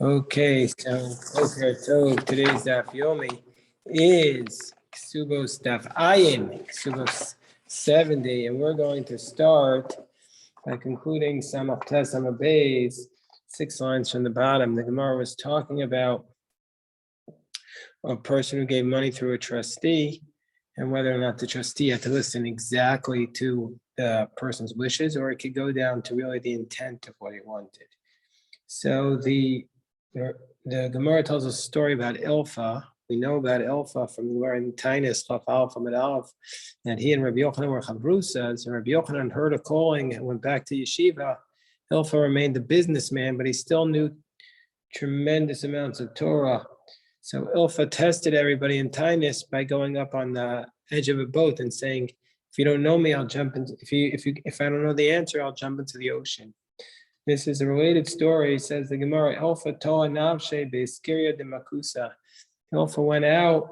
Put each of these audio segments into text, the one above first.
So today's Daf Yomi is Kesubos Daf Ayin, Kesubos 70, and we're going to start by concluding Samach Tes Samach Beis, 6 lines from the bottom. The Gemara was talking about a person who gave money through a trustee and whether or not the trustee had to listen exactly to the person's wishes, or it could go down to really the intent of what he wanted. So the Gemara tells us a story about Ilfa. We know about Ilfa from the Gemara in Tainus, Chaf Aleph Amud Aleph, that he and Rabbi Yochanan were chavrusas, and Rabbi Yochanan heard a calling and went back to yeshiva. Ilfa remained a businessman, but he still knew tremendous amounts of Torah. So Ilfa tested everybody in Tainus by going up on the edge of a boat and saying, "If you don't know me, I'll jump into. If I don't know the answer, I'll jump into the ocean." This is a related story. It says the Gemara, Ilfa toa navshe beskiria de makusa. Ilfa went out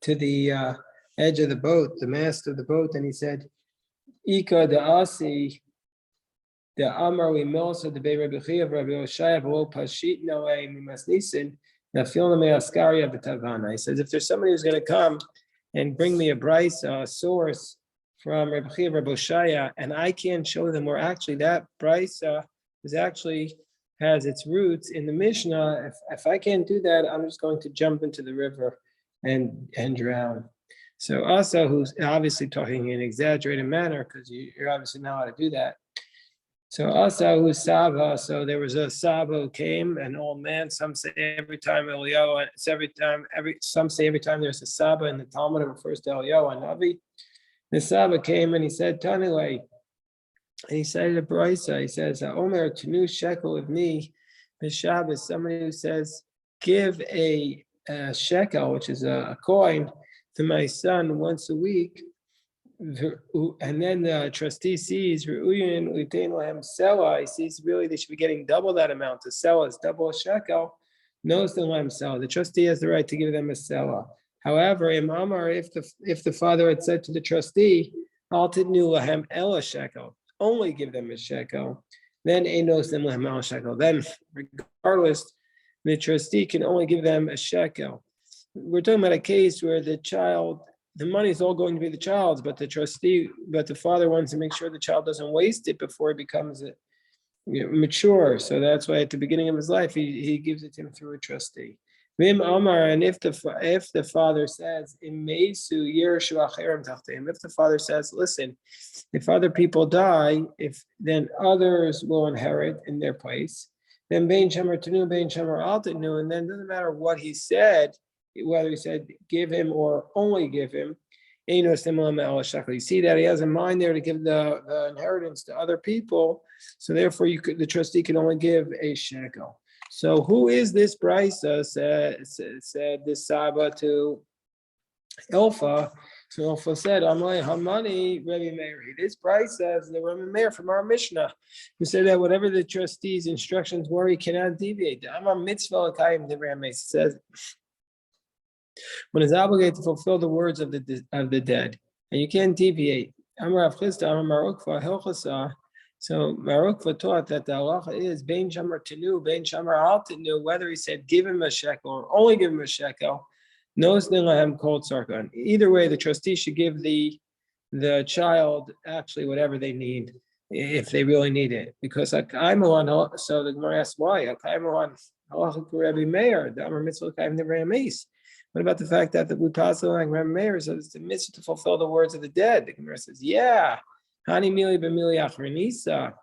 to the edge of the boat, the mast of the boat, and he said, Ika de asi, de amar we milsa de be Rabbi Chiyav Rabbi Oshaya v'lo pashit noe mimas nisin nafilna me askaria b'tavana. He says, if there's somebody who's going to come and bring me a brisa, a source from Rabbi Chiyav Rabbi Oshaya, and I can't show them where actually that brisa has its roots in the Mishnah. If I can't do that, I'm just going to jump into the river and drown. So Asa, who's obviously talking in an exaggerated manner, because you're obviously not allowed to do that. So Asa, who's Saba, so there was a Saba who came, an old man. Some say every time Eliyahu, some say every time there's a Saba in the Talmud, it refers to Eliyahu and Navi. The Saba came and he said, Tanilei, and he cited a brisa. He says, Omer Tenu shekel of me, B'Shabbos, somebody who says, give a shekel, which is a coin, to my son once a week. And then the trustee sees, he sees really they should be getting double that amount. The selah is double a shekel, knows the lamb selah. The trustee has the right to give them a selah. However, if the father had said to the trustee, Al tidnu lahem el shekel, only give them a shekel, then enos them lahem el shekel. Then, regardless, the trustee can only give them a shekel. We're talking about a case where the money is all going to be the child's, but the father wants to make sure the child doesn't waste it before he becomes mature. So that's why at the beginning of his life, he gives it to him through a trustee. Vim Amar, and if the father says, if the father says, listen, if other people die, then others will inherit in their place, then Bein Shamar Tenu, Bein Shamar Al Tenu, and then it doesn't matter what he said, whether he said give him or only give him. You see that he has a mind there to give the inheritance to other people, so therefore the trustee can only give a shekel. So who is this brisa? Said this Saba to Ilfa. So Ilfa said, Amalei Hamani, Rebbe Meir. This brisa is the Rebbe Meir from our Mishnah, who said that whatever the trustee's instructions were, he cannot deviate. The Amar Mitzvah L'Kayim Divrei Hames says, when it's obligated to fulfill the words of the dead, and you can't deviate. Amar Rav Chisda, Amar Marukva Hilchasa. So Marukva taught that the halacha is Bein Shamar Tenu, Bein Shamar Al Tenu, whether he said give him a shekel or only give him a shekel, knows Nilahem called Sarkon. Either way, the trustee should give the child actually whatever they need, if they really need it. Because Akaimawan, so the Gemara asks why? Akaimawan halacha Rebbe Meir, the Amar Mitzvah Kaim Divrei Hames. What about the fact that we pass along Rebbe Meir says it's a mitzvah to fulfill the words of the dead? The Gemara says, yeah. Hani mili b'mili achrenisa.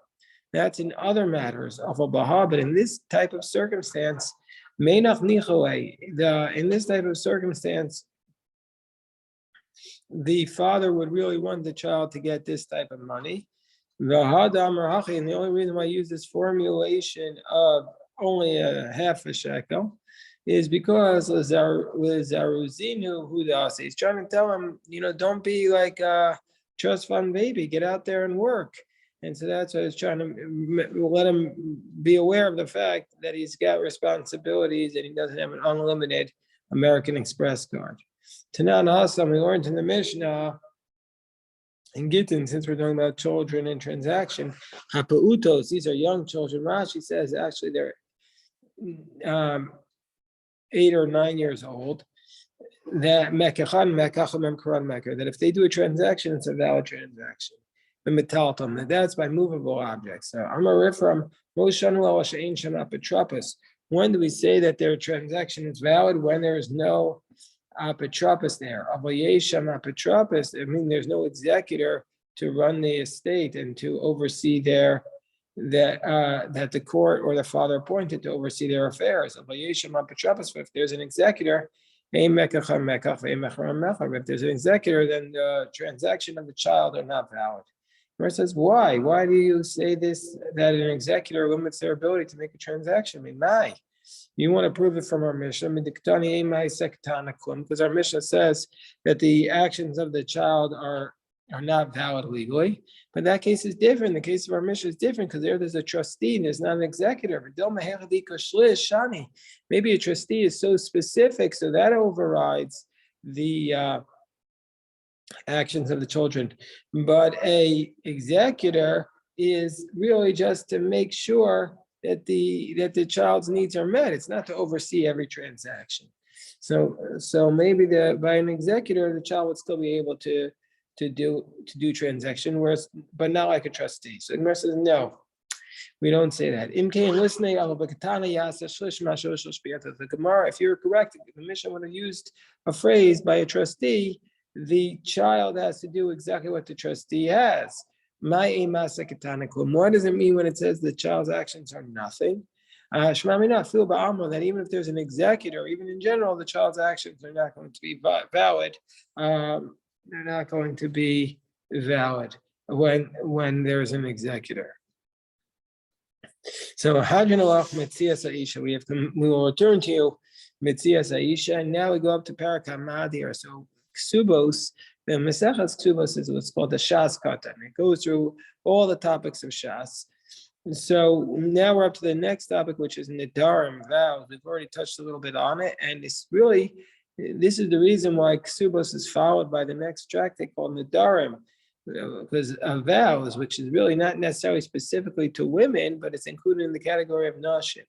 That's in other matters of a baha, but in this type of circumstance, meinach nichoe. In this type of circumstance, the father would really want the child to get this type of money. And the only reason why I use this formulation of only a half a shekel is because with Zaruzinu, who he's trying to tell him, don't be like a trust fund baby, get out there and work. And so that's why I was trying to let him be aware of the fact that he's got responsibilities and he doesn't have an unlimited American Express card. Tanan Hasam, we learned in the Mishnah in Gittin, since we're talking about children and transaction, Hapa'utos, these are young children. Rashi says actually they're 8 or 9 years old, that if they do a transaction, it's a valid transaction. That's by movable objects. So I'm a referum. When do we say that their transaction is valid? When there is no apotropos there. I mean, there's no executor to run the estate and to oversee that the court or the father appointed to oversee their affairs. If there's an executor, if there's an executor, then the transaction of the child are not valid. Gemara says, why? Why do you say this, that an executor limits their ability to make a transaction? I mean, you want to prove it from our Mishnah, because our Mishnah says that the actions of the child are not valid legally. But that case is different. The case of our Mishnah is different because there's a trustee and there's not an executor. Maybe a trustee is so specific, so that overrides the actions of the children. But a executor is really just to make sure that the child's needs are met. It's not to oversee every transaction. So maybe by an executor, the child would still be able to do transaction, but not like a trustee. So Gemara says, no, we don't say that. The Gemara, if you're correct, the Mishnah would have used a phrase by a trustee. The child has to do exactly what the trustee has. What does it mean when it says the child's actions are nothing? That even if there's an executor, even in general, the child's actions are not going to be valid. They're not going to be valid when there's an executor. So we will return to you Metzias Aisha, and now we go up to Parak Hamadir. So Kesubos, the Mesechas Kesubos is what's called the Shas Katan. It goes through all the topics of Shas. So now we're up to the next topic, which is Nidarim, vows. We've already touched a little bit on it, and this is the reason why Kesubos is followed by the next tractate called Nidarim, because vows, which is really not necessarily specifically to women, but it's included in the category of Nashim.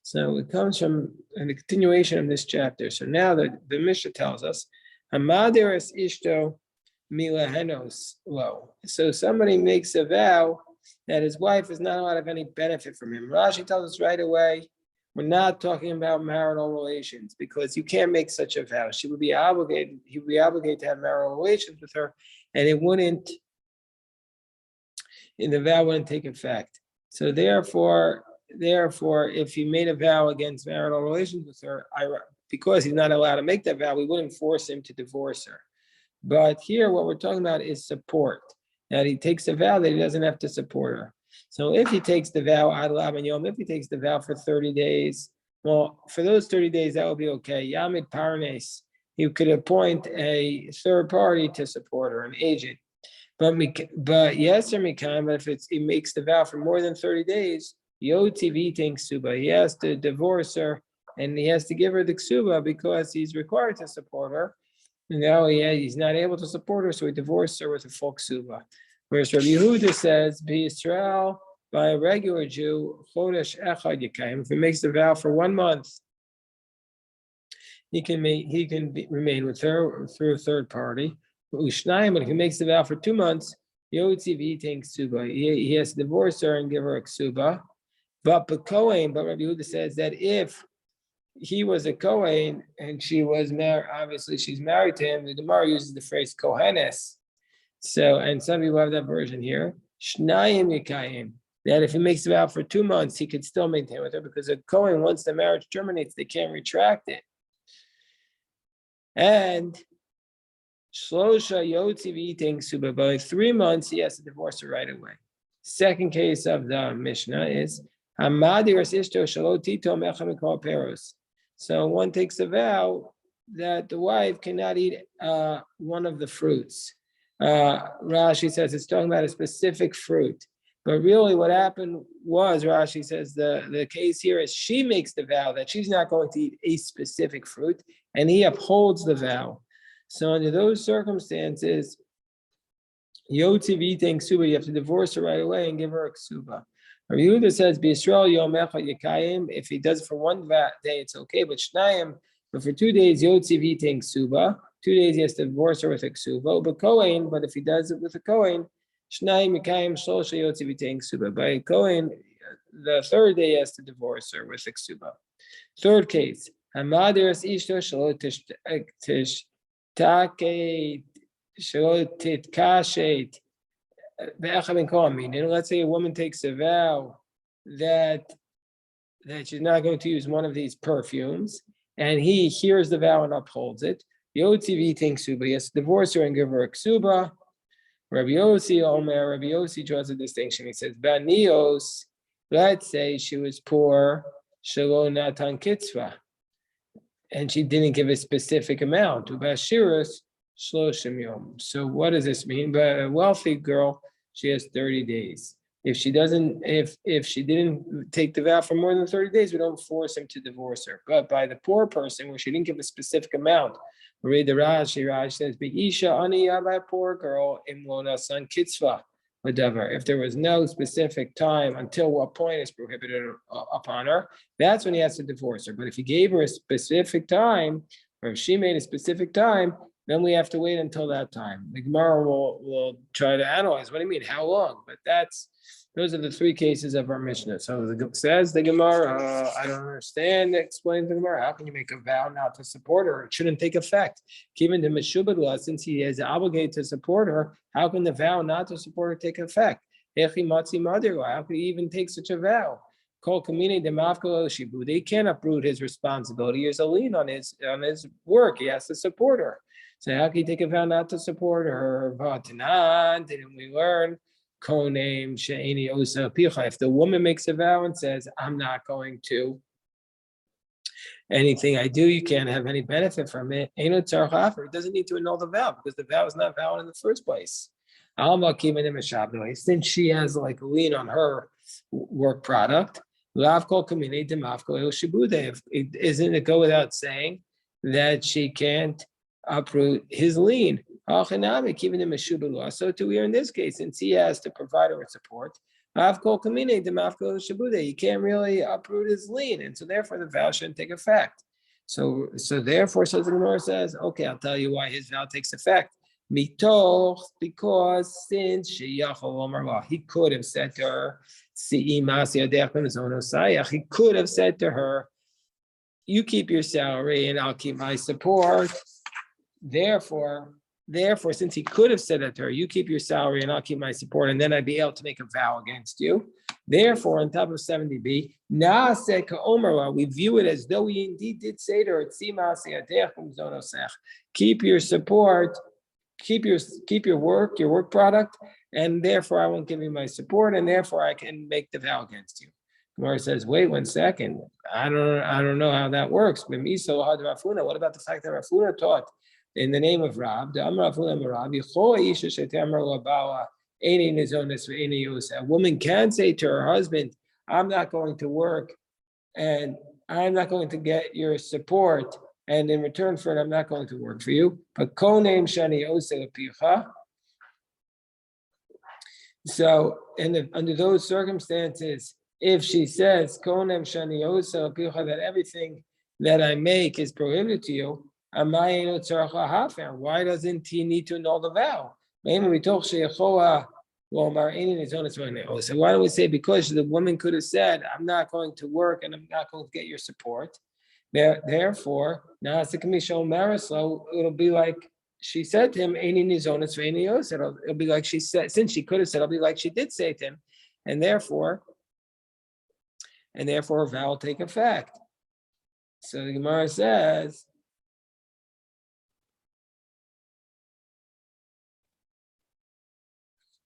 So it comes from a continuation of this chapter. So now the Mishnah tells us, Hamaderes Ishto Milahenos Lo. So somebody makes a vow that his wife is not allowed to have any benefit from him. Rashi tells us right away, we're not talking about marital relations because you can't make such a vow. He would be obligated to have marital relations with her, and the vow wouldn't take effect. So therefore, if he made a vow against marital relations with her, because he's not allowed to make that vow, we wouldn't force him to divorce her. But here, what we're talking about is support. That he takes a vow that he doesn't have to support her. So if he takes the vow, if he takes the vow for 30 days, well, for those 30 days, that will be okay. Yamid Parnes, he could appoint a third party to support her, an agent. But yes, or but if he makes the vow for more than 30 days, Yotiv Ksuba, he has to divorce her and he has to give her the Ksuba because he's required to support her. Now he's not able to support her, so he divorced her with a full Ksuba. Whereas Rabbi Yehuda says, be Israel by a regular Jew, Chodesh Echad Yekayim. If he makes the vow for 1 month, he can remain with her through a third party. But if he makes the vow for 2 months, Yotziv Ksuba. He has to divorce her and give her a Ksuba. But Rabbi Yehuda says that if he was a Kohen and she was married, obviously she's married to him, the Gemara uses the phrase Kohenes. So, and some people have that version here. Shnayim Yekayim. That if he makes the vow for 2 months, he could still maintain with her because a Kohen, once the marriage terminates, they can't retract it. And Shlosha Yotziv eating Suba, by 3 months, he has to divorce her right away. Second case of the Mishnah is Hamadiras Ishto Shalotito Mechem Mikol Peros. So one takes a vow that the wife cannot eat one of the fruits. Rashi says it's talking about a specific fruit. But really what happened was, Rashi says the case here is she makes the vow that she's not going to eat a specific fruit, and he upholds the vow. So under those circumstances, Yotziv eating Ksuba, you have to divorce her right away and give her a Ksuba. Rabbi Yehuda says, "B'Yisrael Yom Echad Yekayim." If he does it for one day, it's okay. But Shnayim, but for 2 days, Yotzi V'Tei Ksuba. 2 days he has to divorce her with a ksuba. But Kohen, but if he does it with a Kohen, Shnayim Yekayim Shlosha Yotzi V'Tei Ksuba. By Kohen, the third day he has to divorce her with a ksuba. Third case, Hamaderes Ishto Shelo Tishtake Shelo Titkashet. Let's say a woman takes a vow that she's not going to use one of these perfumes, and he hears the vow and upholds it. Yotzi V'Tei Ksuba. He has to divorce her and give her a ksuba. Rabbi Yossi draws a distinction. He says, Banios, let's say she was poor, Shelo Natan Kitzva, and she didn't give a specific amount. Ubashirus Shloshim Yom. So what does this mean? But a wealthy girl, she has 30 days. If she didn't take the vow for more than 30 days, we don't force him to divorce her. But by the poor person, where she didn't give a specific amount, read the Rashi says, Be'isha ani by a poor girl, imlona san kitzva, whatever. If there was no specific time until what point is prohibited upon her, that's when he has to divorce her. But if he gave her a specific time, or if she made a specific time, then we have to wait until that time. The Gemara will try to analyze. What do you mean? How long? But those are the three cases of our Mishnah. So says the Gemara, I don't understand. Explains the Gemara. How can you make a vow not to support her? It shouldn't take effect. Given the Meshubadla, since he is obligated to support her, how can the vow not to support her take effect? How could he even take such a vow? He can't uproot his responsibility. He has a lien on his work. He has to support her. So how can he take a vow not to support her? Didn't we learn? If the woman makes a vow and says, I'm not going to, anything I do, you can't have any benefit from it. It doesn't need to annul the vow because the vow is not valid in the first place. Since she has like a lien on her work product, isn't it go without saying that she can't uproot his lien? So too we are in this case, since he has to provide her with support. He can't really uproot his lien, and so therefore the vow shouldn't take effect. So therefore, so the Gemara says, okay, I'll tell you why his vow takes effect. Because since he could have said to her, he could have said to her, you keep your salary and I'll keep my support. Therefore, since he could have said that to her, you keep your salary and I'll keep my support, and then I'd be able to make a vow against you. Therefore, on top of 70b, we view it as though he indeed did say to her, keep your support, keep your work product, and therefore I won't give you my support, and therefore I can make the vow against you. Gemara says, wait 1 second. I don't know how that works. What about the fact that Rafuna taught in the name of Rab? A woman can say to her husband, I'm not going to work and I'm not going to get your support, and in return for it, I'm not going to work for you. But konem shani ose picha. So, under those circumstances, if she says konem shani ose picha, that everything that I make is prohibited to you, why doesn't he need to annul the vow? So why don't we say, because the woman could have said, I'm not going to work and I'm not going to get your support. Therefore, it'll be like she said to him, it'll be like she said, since she could have said, it'll be like she did say to him, and therefore a vow will take effect. So the Gemara says,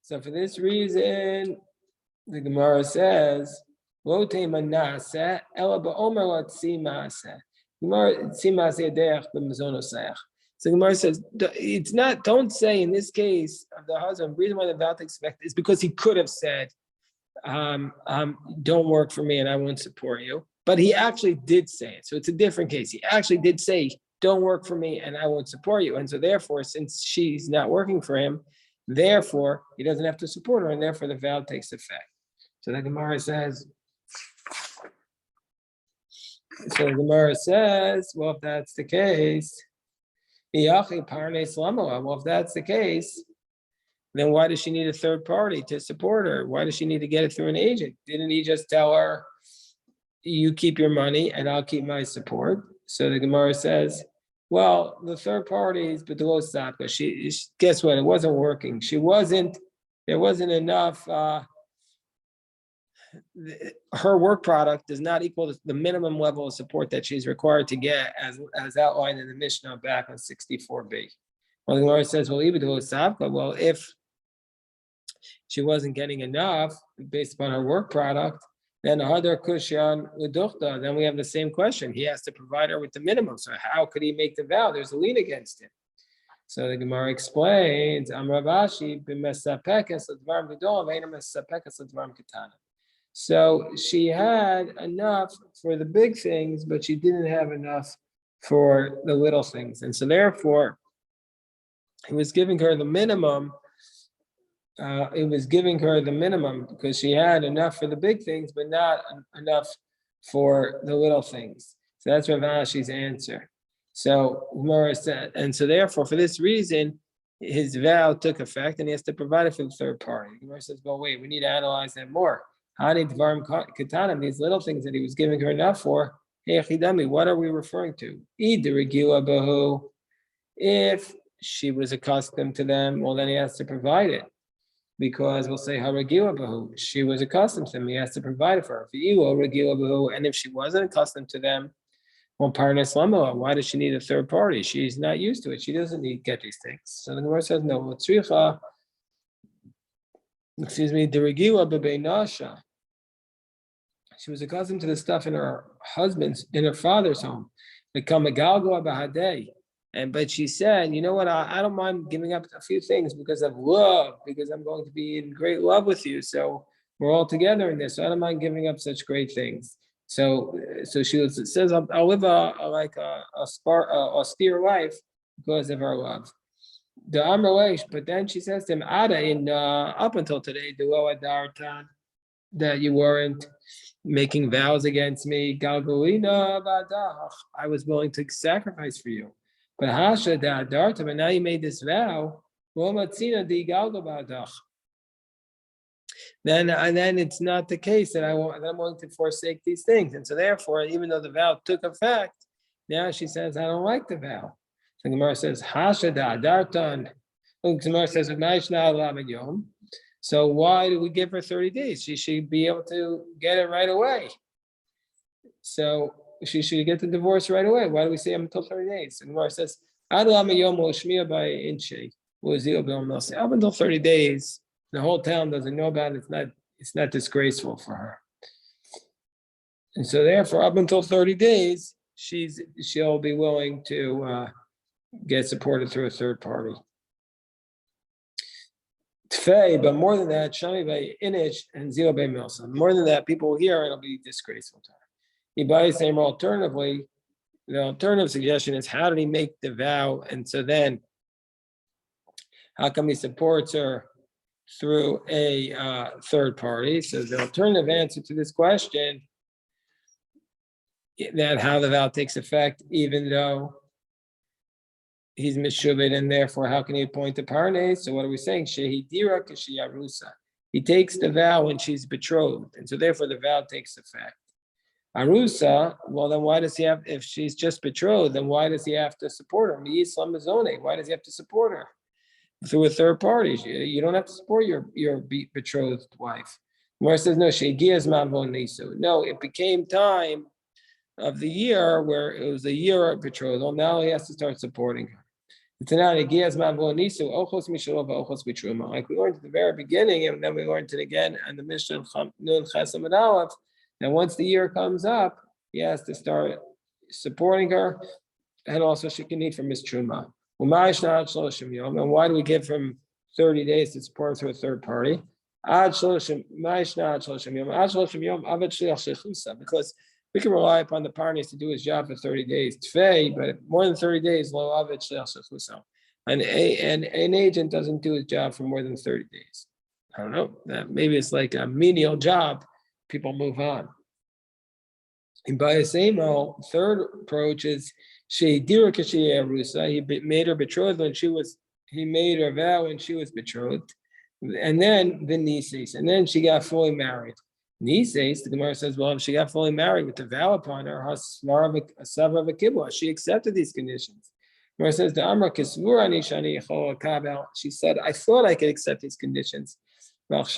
so for this reason, the Gemara says, so Gemara says, it's not, don't say in this case of the husband, the reason why the vow takes effect is because he could have said, don't work for me and I won't support you. But he actually did say it. So it's a different case. He actually did say, don't work for me and I won't support you. And so therefore, since she's not working for him, therefore he doesn't have to support her, and therefore the vow takes effect. So the Gemara says, well, if that's the case, well, if that's the case, then why does she need a third party to support her? Why does she need to get it through an agent? Didn't he just tell her, you keep your money and I'll keep my support? So the Gemara says, well, the third party is B'dlo Sapka. She guess what? It wasn't working. There wasn't enough. Her work product does not equal the minimum level of support that she's required to get, as outlined in the Mishnah back on 64b. Well, the Gemara says, well, if she wasn't getting enough based upon her work product, then Hadar Kushan Uduchta, then we have the same question. He has to provide her with the minimum. So how could he make the vow? There's a lien against him. So the Gemara explains, Amravashi b'mesapekes l'dvarim gedolim eina mesapekes l'dvarim ketanim. So she had enough for the big things, but she didn't have enough for the little things. And so therefore, he was giving her the minimum. It was giving her the minimum because she had enough for the big things, but not enough for the little things. So that's Rav Ashi's answer. So Gemara said, and so therefore, for this reason, his vow took effect, and he has to provide it for the third party. Gemara says, well, wait, we need to analyze that more. These little things that he was giving her enough for, what are we referring to? If she was accustomed to them, well, then he has to provide it. Because we'll say she was accustomed to them, he has to provide it for her. And if she wasn't accustomed to them, well, Parnas Lama, why does she need a third party? She's not used to it. She doesn't need to get these things. So the Gemara says, no, she was accustomed to the stuff in her father's home. But she said, you know what, I don't mind giving up a few things because of love, because I'm going to be in great love with you. So we're all together in this. So I don't mind giving up such great things. So she says, I'll live a austere life because of our love. The Amrawesh, but then she says to him, Ada, up until today, that you weren't making vows against me. Galgolina badach, I was willing to sacrifice for you. But Hasha Darta, but now you made this vow. Then it's not the case that I'm willing to forsake these things. And so therefore, even though the vow took effect, now she says, I don't like the vow. So Gemara says, Hasha Dartan. Gemara says, so why do we give her 30 days? She should be able to get it right away. So she should get the divorce right away. Why do we say until 30 days? And Gemara says, up until 30 days, the whole town doesn't know about it. It's not disgraceful for her. And so therefore, up until 30 days, she'll be willing to get supported through a third party. But more than that, Shami by Inish and Zio by Milsa. More than that, people will hear and it'll be disgraceful to her. Alternatively, the alternative suggestion is, how did he make the vow? And so then, how come he supports her through a third party? So the alternative answer to this question, that how the vow takes effect, even though he's mishubed, and therefore, how can he appoint the parnes? So what are we saying? Shehidira kashiyarusa. He takes the vow when she's betrothed, and so therefore the vow takes effect. Arusa, well then why does he have, if she's just betrothed, then why does he have to support her? Why does he have to support her? Through a third party. You don't have to support your betrothed wife. Mor says, no, no, it became time of the year where it was a year of betrothal. Now he has to start supporting her. Like we learned at the very beginning, and then we learned it again, and the Mishnah Nun Chesam and Aleph. And once the year comes up, he has to start supporting her, and also she can eat from his truma. And why do we give him 30 days to support through a third party? Because we can rely upon the parties to do his job for 30 days. But more than 30 days, an agent doesn't do his job for more than 30 days. I don't know, maybe it's like a menial job, people move on. And by the same rule, third approach is he made her betrothed when he made her vow when she was betrothed. And then the Nises, and then she got fully married. Nises, the Gemara says, well, if she got fully married with the vow upon her, she accepted these conditions. Gemara says, the Amra Kesubos she said, I thought I could accept these conditions. But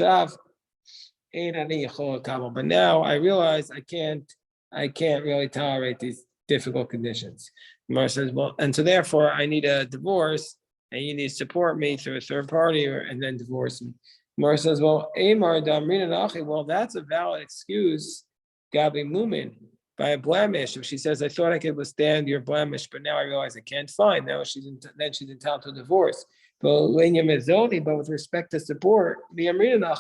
now I realize I can't really tolerate these difficult conditions. Gemara says, well, and so therefore I need a divorce, and you need to support me through a third party, and then divorce me. Gemara says, well, well, that's a valid excuse, Gabi Mumin, by a blemish. If she says, I thought I could withstand your blemish, but now I realize I can't find. Now she's entitled to divorce. But with respect to support,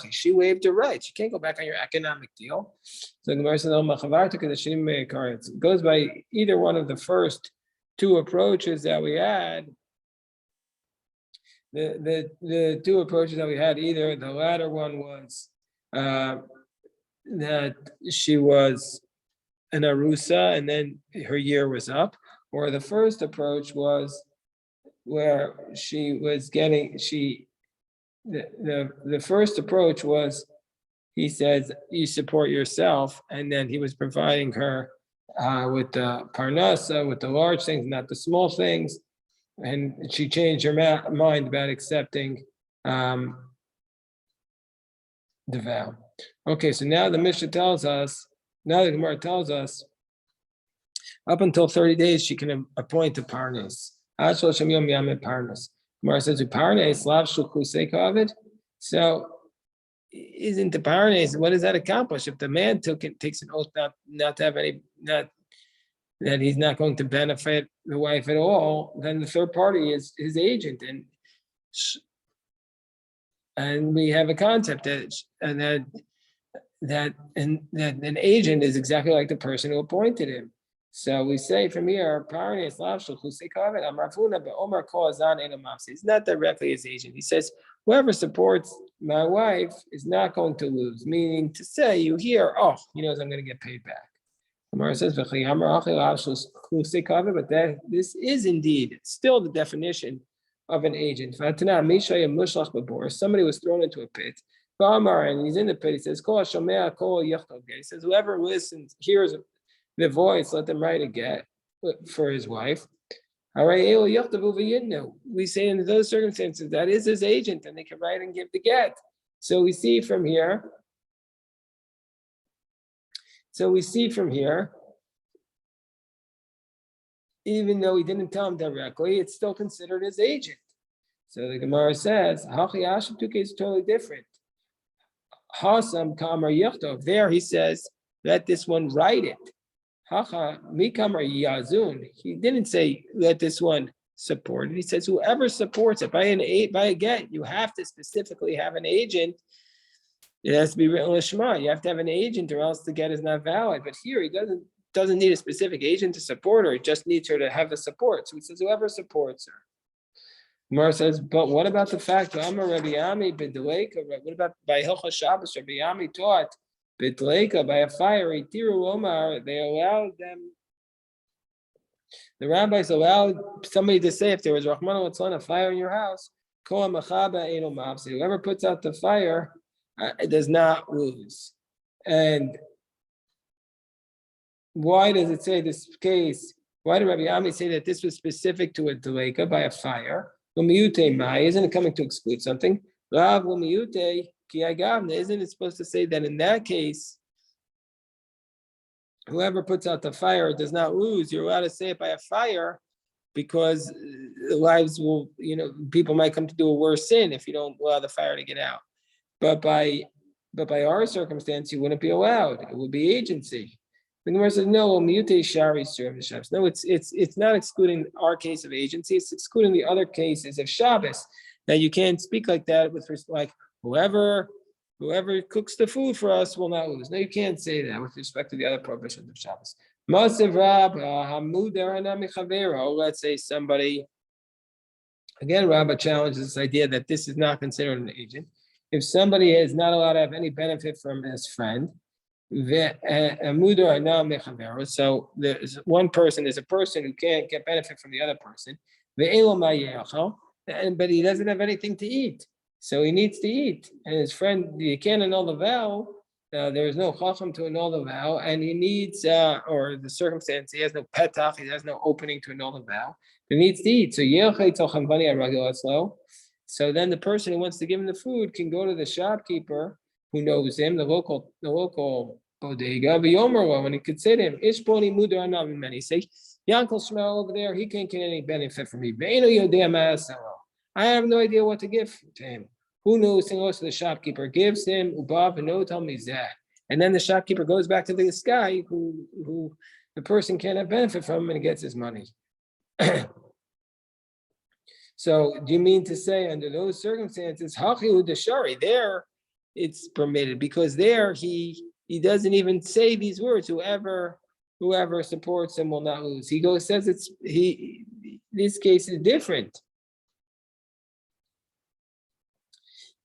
she waived her rights. She can't go back on your economic deal. So Gemara says, it goes by either one of the first two approaches that we had. The two approaches that we had, either the latter one was that she was an arusa and then her year was up, or the first approach was where she was getting the first approach was, he says, you support yourself, and then he was providing her with the parnasa, with the large things, not the small things. And she changed her mind about accepting the vow. Okay, so now the Mishnah tells us, now the Gemara tells us, up until 30 days, she can appoint a parnes. Gemara says, so isn't the parnes, what does that accomplish? If the man takes an oath not to have any, that he's not going to benefit the wife at all, then the third party is his agent, and we have a concept that an agent is exactly like the person who appointed him. So we say from here, it's not directly his agent. He says, whoever supports my wife is not going to lose, meaning to say, you hear, oh, he knows I'm going to get paid back. Gemara says, but this is indeed still the definition of an agent. Somebody was thrown into a pit, and he's in the pit. He says, he says, whoever listens, hears the voice, let them write a get for his wife. We say in those circumstances, that is his agent, and they can write and give the get. So we see from here, even though he didn't tell him directly, it's still considered his agent. So the Gemara says, two cases totally different. Hasam kamar yachtov. There he says, let this one write it. Hacha mikamar yazun. He didn't say, let this one support it. He says, whoever supports it by a get, you have to specifically have an agent. It has to be written lishma. You have to have an agent, or else the get is not valid. But here he doesn't need a specific agent to support her. He just needs her to have the support. So he says, whoever supports her. Gemara says, but what about the fact that Amar Rabbi Ami b'deleka? What about by Hilchos Shabbos? Rabbi Ami taught b'deleka, by a fire. Itiru Omar. They allowed them. The rabbis allowed somebody to say, if there was Rahman al a fire in your house, Kol machaba eino mafsi. Whoever puts out the fire, it does not lose. And why does it say this case? Why did Rabbi Ami say that this was specific to a deleka by a fire? Isn't it coming to exclude something? Isn't it supposed to say that in that case, whoever puts out the fire does not lose? You're allowed to say it by a fire, because lives will, people might come to do a worse sin if you don't allow the fire to get out. But by our circumstance, you wouldn't be allowed. It would be agency. The Gemara says, no, no, it's not excluding our case of agency, it's excluding the other cases of Shabbos. Now you can't speak like that with like whoever cooks the food for us will not lose. No, you can't say that with respect to the other prohibitions of Shabbos. Let's say somebody, again, Rabbah challenges this idea that this is not considered an agent. if somebody is not allowed to have any benefit from his friend, so there's one person, there's a person who can't get benefit from the other person, but he doesn't have anything to eat. So he needs to eat. And his friend, you can't annul the vow. There is no chacham to annul the vow, and he needs, or the circumstance, he has no petach, he has no opening to annul the vow. He needs to eat. So then the person who wants to give him the food can go to the shopkeeper who knows him, the local bodega, and he could say to him, Ishboni mudar anavim many. Say, Yankel Shmuel over there, he can't get any benefit from me. I have no idea what to give to him. Who knows? And goes to the shopkeeper, gives him ubav and no tell me that. And then the shopkeeper goes back to this guy who the person can't have benefit from and he gets his money. So do you mean to say under those circumstances, hachilu deshari, there it's permitted because there he doesn't even say these words. Whoever supports him will not lose. He says this case is different.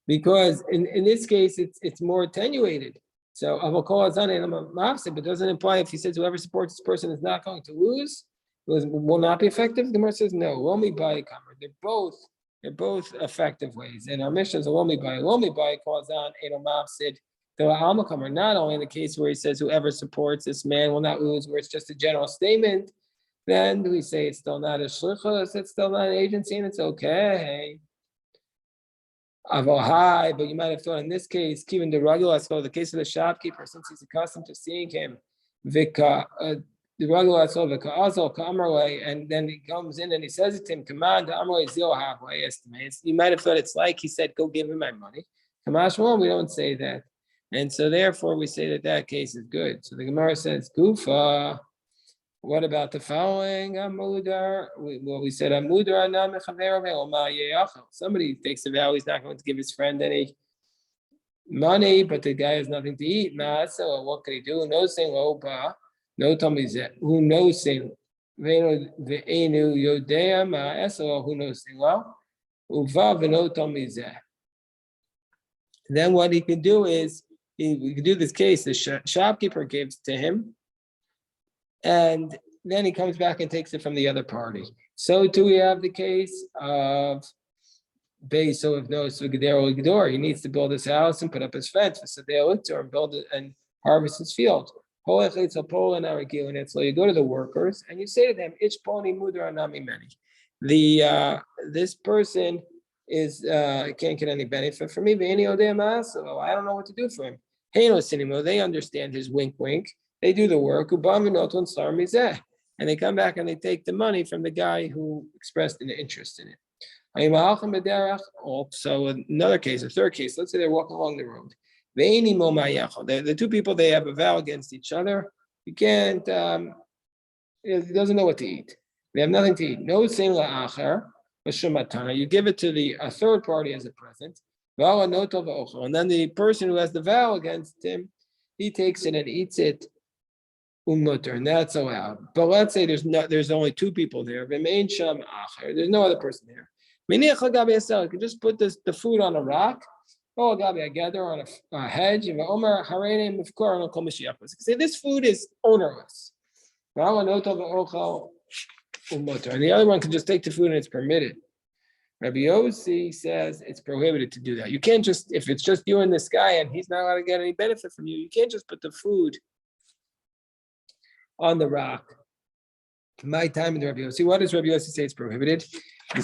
Because in this case, it's more attenuated. So but it doesn't imply if he says whoever supports this person is not going to lose, will not be effective. The Gemara says no. They're both effective ways. And our mission is Lomi Bai calls on Edom Mafsid. Not only in the case where he says whoever supports this man will not lose, where it's just a general statement, then we say it's still not a shlichus, it's still not an agency, and it's okay. Avohai, but you might have thought in this case, Kivin the Ragulas, the case of the shopkeeper, since he's accustomed to seeing him, Vika the Ragulas over Kaazal Kamarway, and then he comes in and he says to him, Command Amrway Zil halfway estimates. You might have thought it's like he said, go give him my money. Kamash Malone, we don't say that. And so therefore we say that case is good. So the Gemara says, Gufa. What about the following? Amudar. We said Amudar. Somebody takes a vow he's not going to give his friend any money, but the guy has nothing to eat. So what could he do? No saying Oba. No tamizet. Who knows saying Venu Yodea Ma'eso, who knows saying well? Uva Veno tamizet. Then what he can do is we can do this case. The shopkeeper gives to him. And then he comes back and takes it from the other party. So do we have the case of Beso of no Sugdero. He needs to build his house and put up his fence for Sadeo and build it and harvest his field. And so you go to the workers and you say to them, Ich poni mudra nami many. This person is can't get any benefit from me. I don't know what to do for him. They understand his wink wink. They do the work, and they come back and they take the money from the guy who expressed an interest in it. Also, another case, a third case, let's say they're walking along the road. The two people, they have a vow against each other. You can't, he doesn't know what to eat. They have nothing to eat. No sin la'achar, you give it to a third party as a present. And then the person who has the vow against him, he takes it and eats it. And that's allowed. But let's say there's only two people there. There's no other person there. You can just put the food on a rock. Gather on a hedge. Say this food is ownerless. And the other one can just take the food and it's permitted. Rabbi Yossi says it's prohibited to do that. You can't just, if it's just you and this guy and he's not allowed to get any benefit from you, you can't just put the food on the rock. My time in the Rabbi Yossi. What does Rabbi Yossi say it's prohibited? The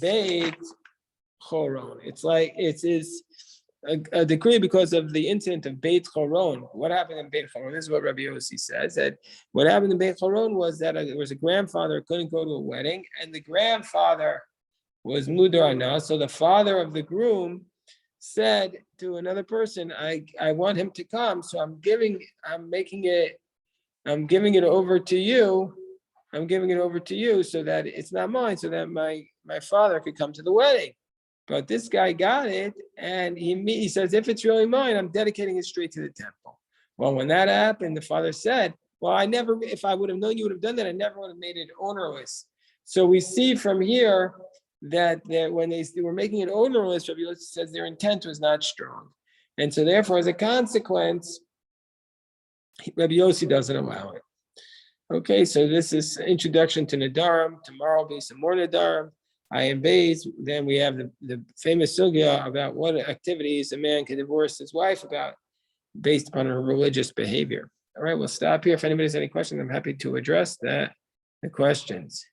Beit Choron. It's like it is a decree because of the incident of Beit Choron. What happened in Beit Choron? This is what Rabbi Yossi says. That what happened in Beit Choron was that there was a grandfather who couldn't go to a wedding, and the grandfather was Mudarana. So the father of the groom said to another person, I want him to come, so I'm giving it over to you. I'm giving it over to you so that it's not mine, so that my father could come to the wedding. But this guy got it, and he says, if it's really mine, I'm dedicating it straight to the temple. Well, when that happened, the father said, well, if I would have known you would have done that, I never would have made it ownerless. So we see from here that when they were making it ownerless, Rabbi Yossi says their intent was not strong. And so therefore, as a consequence, Rabbi Yossi doesn't allow it. Okay, so this is introduction to Nadarim. Tomorrow will be some more Nadarim. Ayin Beis. Then we have the famous sugya about what activities a man can divorce his wife about based on her religious behavior. All right, we'll stop here. If anybody has any questions, I'm happy to address the questions.